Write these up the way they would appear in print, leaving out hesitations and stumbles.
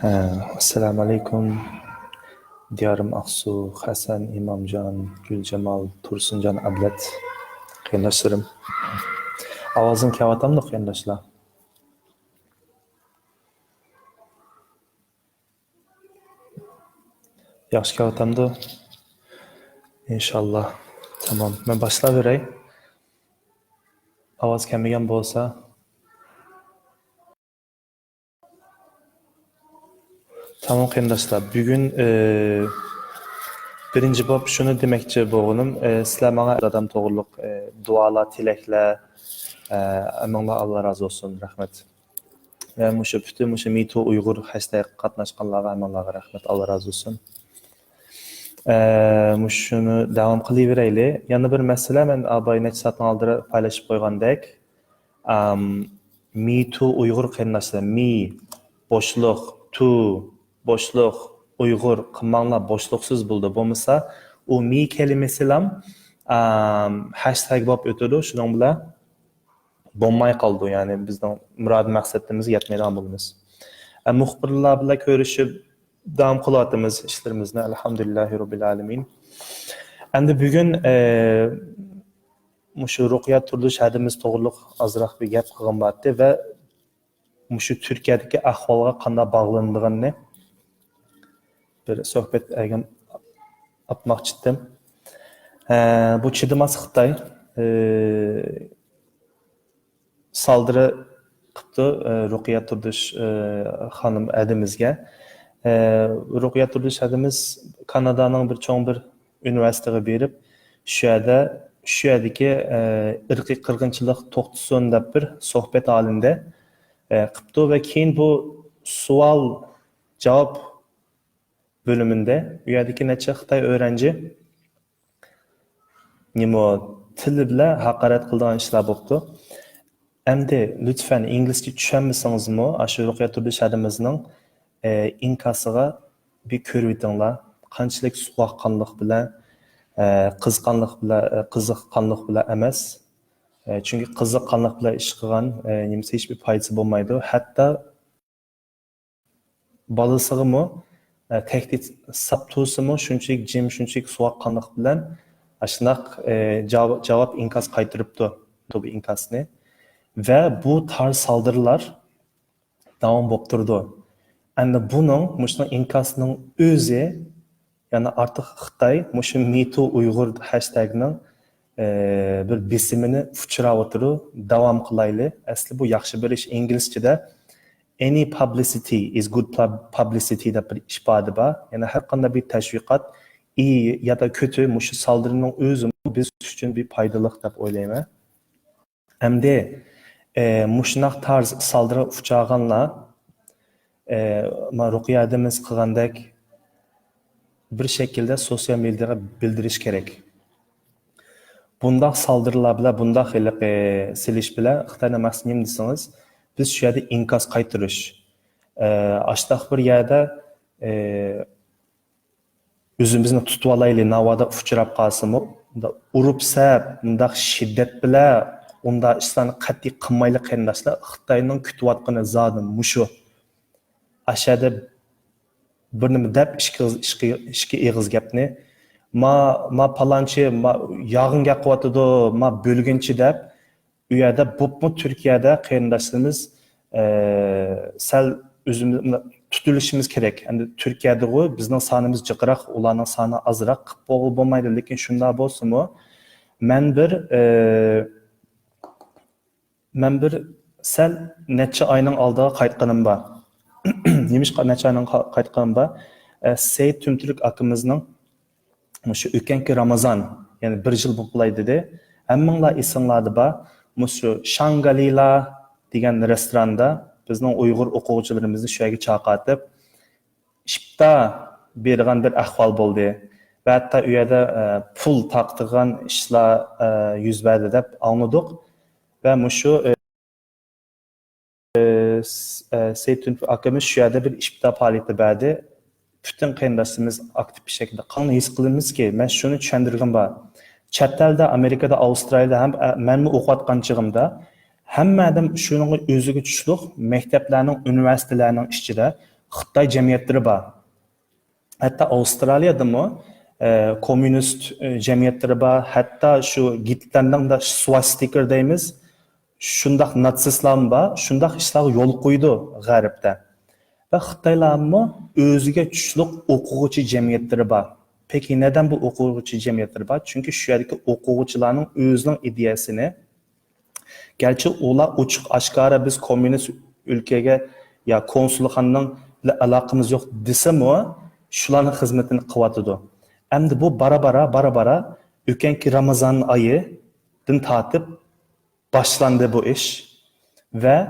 Assalomu alaykum. Diyorim Aqsu, Hasan, Imomjon, Guljamal, Tursunjon, Ablat. Qiyindoshlarim. Ovozim kelyaptimi, qiyindoshlar? Yaxshi kelyaptimi? Inshaalloh. Tamam. Men boshlayveray. Ovoz kelmagan bo'lsa, tamam qiyindoshlar. Bugun birinchi bob shuni demoqchi bo'lganim, sizlar menga odam to'g'riliq duolar, tilaklar, amanglar Alloh rozi bo'lsin, rahmat. Ve bütün MeToo Uyghur hashtag qatnaşqanlarga hammalarga rahmat, Alloh rozi bo'lsin. Shuni davom qilaveraylik. Yana bir masala, men abay necha soatdan oldin paylaşib qo'ygandek, MeToo Uyghur qarindoshlar, me boshliq, to boshliq, Uyghur qilmanglar boshliqsiz bo'ldi. Bo'lmasa, u me kelimasi ham hashtag bo'lib o'tadi, shuning bilan bo'lmay qoldi. Ya'ni bizning murod maqsadimizga yetmaydigan bo'lamiz. Muxbirlar bilan ko'rishib davom qilyapmiz ishlarimizni, alhamdulillahi robbil alamin. Endi bugun shu Ruqya Turdish hadimiz to'g'riliq ozroq bir gap qilgan bo'lardi va shu Turkiyadagi ahvolga qanday bog'langanini bir suhbat olmoqchi edim. Bu chidamas Xitoy saldırı qilibdi Ruqya Turdish xonim adimizga. Ruqya Turdish adimiz Kanadaning bir cho'ng bir universitetiga berib, shu yerdagi irqiy qirg'inchilik to'xtasin deb bir suhbat halinde qilibdi va keyin bu savol javob bölümünde u yerdagi necha Xitoy o'rganchi tili bilan haqorat qilgan ishlar bo'libdi. Endi lütfen İngilizce tushunmasangiz-mi, shu Ruqya Turdish hadimizning inkasiga bir ko'rib o'tinglar. Qanchalik suvoqqonlik bilan, qiziqqonlik bilan emas. Chunki qiziqqonlik bilan ish qilgan nimasi hech bir foydasi bo'lmaydi. Hatto bolasini tehdit saptusimi shunchalik jim, shunchalik suvoqqonlik bilan ashunaq javob inkas qaytiribdi bu inkasni. Ve bu tarz saldırılar devam bo'lib turdi. Endi bunun, muşun inkasının özü, yani artık Xitoy, muşun MeToo Uyghur hashtaginin bir bisimini uçurab o'tiri, davom qilayli. Asli bu yaxshi bir ish. İngilizce'de any publicity is good publicity deb bir ifoda bor. Yani har qanday bir tashviqot iyi ya da kötü, muşu saldırının özü biz uchun bir foydaliq deb o'ylayman. Endi muşnaq tarz saldırı uçağınla Ruqya adimiz qilgandek bir şekilde sosyal medyada bildiriş gerek. Bundaq saldırılar bilan, bundaq silish bilan Xitoyning maqsadi deseniz, biz shu yerda inkas qaytirish. Ashtaq bir yerda o'zimizni tutib olaylik, navoda uchrab qolsimi, urib-sab, bundaq shiddat bilan onda ishlarni qat'iy qilmayli qarindoshlar, Xitoyning kutayotgani zodi mushu. Aşağıda bir nima deb ishga eg'iz gapni ma palanchi yog'in gap qilyotidi, ma bo'lginchi deb u yerda bo'pmi Turkiyada qarindoshlarimiz sal o'zimizni tutilishimiz kerak. Endi Turkiyada bizning sonimiz jiqroq, ularning soni ozroq qilib bo'lmaydi, lekin shunday bo'lsa-mu, men bir sal necha oyning oldiga qaytganim bor. Neymiş necha oyning qaytganim bor. Seyit Tümtürk akimizning shu o'tganki Ramazon, ya'ni 1 yil bo'lib dedi. Hammanglar esinglarda bor. Shu Shangalila degan restoranda bizning Uyg'ur o'quvchilarimizni shu yerga chaqirib, ishda bergan bir ahvol bo'ldi. Va hatto u yerda pul taqtirgan ishlar yuz berdi deb angladik. Ve şu Seyitun akımız şu yerde bir işbita faaliyeti verdi. Bütün qarindoshlarimiz aktif bir şekilde qanday his qilamiz ki, men shuni tushundirgim bor. Chet elda, Amerikada, Avstraliyada ham men o'qiyotgan chig'imda hamma odam shuning o'ziga tushliq maktablarning, universitetlarining ichida Xitoy jamiyatlari bor. Hatta Avustraliyada mı komünist cemiyetleri bor, hatta şu Hitlerning da swastika deymiz, shundaq natsistlar bor, shundaq ishlarga yo'l qo'ydi G'arbda. Va Xitoylarmi o'ziga kuchli o'quvchi jamiyatlari bor. Peki neden bu o'quvchi jamiyatları bor? Çünkü şu yerdeki o'quvchilarning o'zining ideyasini, gerçi ular ochiq oshkora biz komünist ülkege ya konsulxonaning aloqamiz yo'q desami, shularning xizmatini qilyotidi. Endi bu bara o'tganki Ramazon oyidan tortib başlandı bu iş ve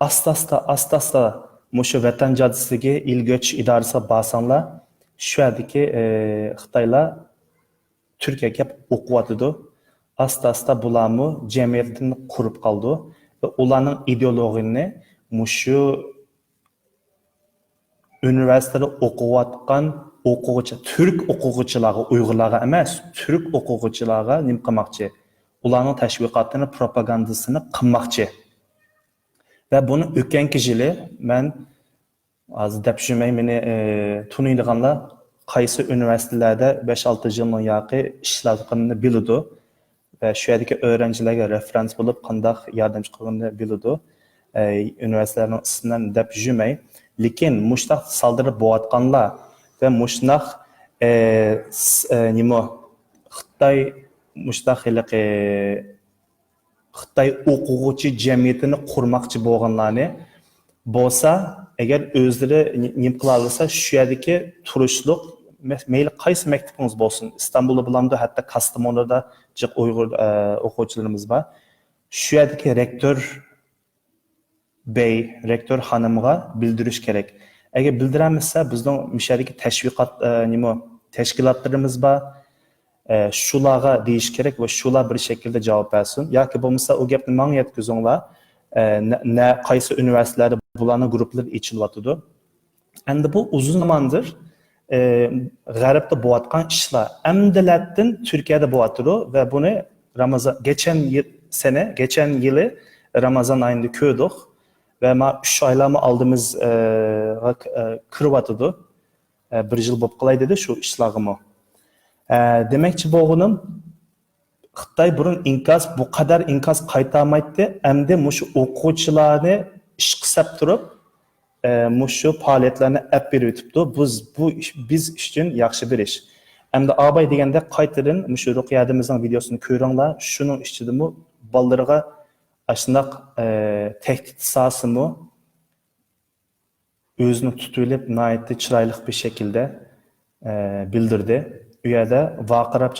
asta mushu Vatan Caddesi'deki il göç idaresi basanlar şu yerdeki Xitaylar Türkiye'ye hep okuyatıdı. Asta bularmı cemiyetini kurup kaldı ve onların ideologini mushu üniversitede okuyatkan o'quvchi, Türk o'quvchilarga, Uyg'urlarga emas, Türk o'quvchilarga nim qilmoqchi. Ularning tashviqotini, propagandasini qilmoqchi. Ve bunu o'tganki yili men hozir deb tushunmay meni tuniydiganlar qaysi universitetlerde 5-6 yilning yoqi ishlayotganini biladi ve shu yerdagi o'quvchilarga referans bo'lib qanday yordamchi qilganini biladi. Üniversitelerning ismidan deb tushunmay, lekin mushtaq saldirib bo'layotganlar ve mushtaq nima Xitoy mushtaq Xitoy o'quvchi jamiyatini qurmoqchi bo'lganlarni bo'lsa, agar o'zlari nim qila olsa, shu yerdagi turishliq mayli qaysi maktabingiz bo'lsin, Istanbulda bilamdi, hatto Kastamonuda jiq Uyg'ur o'quvchilarimiz bor. Shu yerdagi rektor bey, rektor xonimga bildirish kerak. Agar bildiramizsa, bizning mishadagi tashviqot tashkilotlarimiz bor. Shularga deyish kerak ve shular bir şekilde cevap versin. Yoki bo'lmasa o gapni menga yetkazinglar. Ne qaysi üniversitelerde bularning gruplar ichilyotidi. Endi bu uzun zamandır G'arbda bo'layotgan ishlar. Amdilatdan Türkiye'de bo'layotidi ve bunu Ramazan geçen yılı Ramazan ayında ko'rdik ve ma 3 oylarni aldığımız kiryotidi. Bir yil bo'lib qolay dedi şu ishlarga. Demekçi bo'g'unim Xitoy burun bu kadar inkaz qaytarmaydi. Endi mushu o'quvchilarni ish qilib turib, mushu faoliyatlarni olib berib o'tibdi. Biz uchun yaxshi bir ish. Endi abay deganda qaytadan mushu ruqyadimizning videosini ko'ringlar. Shuning ichidami bolalarga ashunaq tehdit sasimi o'zini tutulib, nihoyatda chiroyli bir şekilde bildirdi. U yerda vaqirab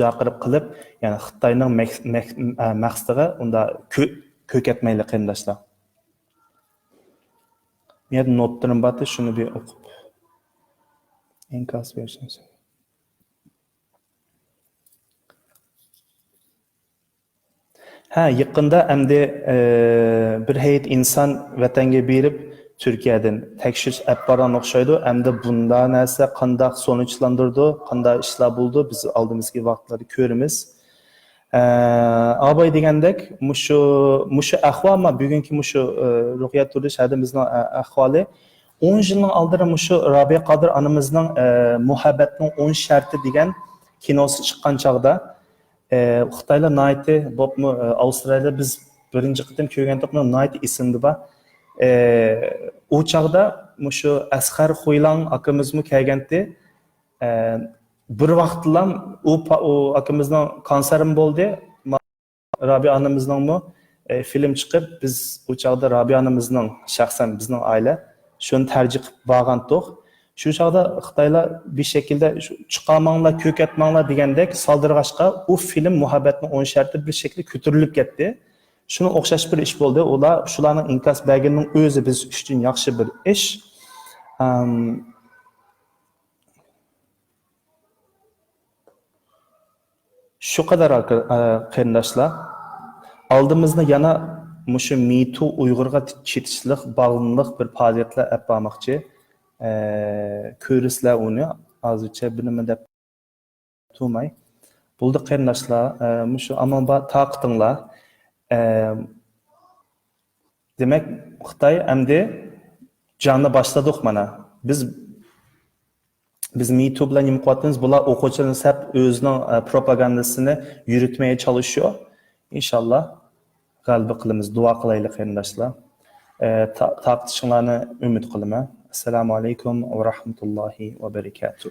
qilib, ya'ni Xitoyning maqsadiga unda ko'katmayli qarindoshlar. Men notlarim bor, shuni bir o'qib. Inkos berishimiz. Yaqinda endi bir hayit inson vatanga berib Türkiye'den tekshirish olib borgan o'xshaydi. Endi bunda narsa qanday sonuçlandırdı, qanday ishlar bo'ldi, biz oldimizgi vaqtlarda ko'ramiz. Abay degandek, mushu ahvol, bugungi mushu ruhiyat turish hadimizning ahvoli 10 yilning oldin mushu Robiya Qodir onamizning muhabbatning 10 sharti degan kinosi chiqqan chog'da Xitoylar nihoyatda bo'pmi Avstraliyada biz birinchi qitim ko'rgandik, nihoyatda esimda bor. O çağda mushu Asqar Xo'ylan akamizmi kelgandi. Bir vaqtlar o akamizning konserim bo'ldi. Robiya onamizning film chiqib, biz o çağda Robiya onamizning shaxsan bizning oila shuni tarjih qilib borgandik. Shu chaqda Xitoylar bir şekilde chiqarmanglar, ko'katmanglar degandek saldirg'ashqa u film muhabbatning 10 sharti bir şekilde ko'tarilib ketdi. Şuna o'xshash bir ish bo'ldi. Ular shularning inkos berganining o'zi biz uchun yaxshi bir ish. Shu qadar qarindoshlar. Oldimizda yana mushu Me Too Uyg'urga chetishlik, bog'liqlik bir faoliyatlar olib bormoqchi. Ko'risizlar uni hozircha bilimi deb turmay. Bo'ldi qarindoshlar, mushu amonba taqtinglar. Demek Xitoy endi canlı başladık mana. biz MeToo bilan nima qilyapmiz? Bular o'quvchilarni sap o'zining propagandasini yuritmaya çalışıyor. İnşallah g'alaba qilamiz. Duo qilaylik qarindoshlar. Taqtishinglarni umid qilaman. Assalomu alaykum va rahmatullohi va barakatuh.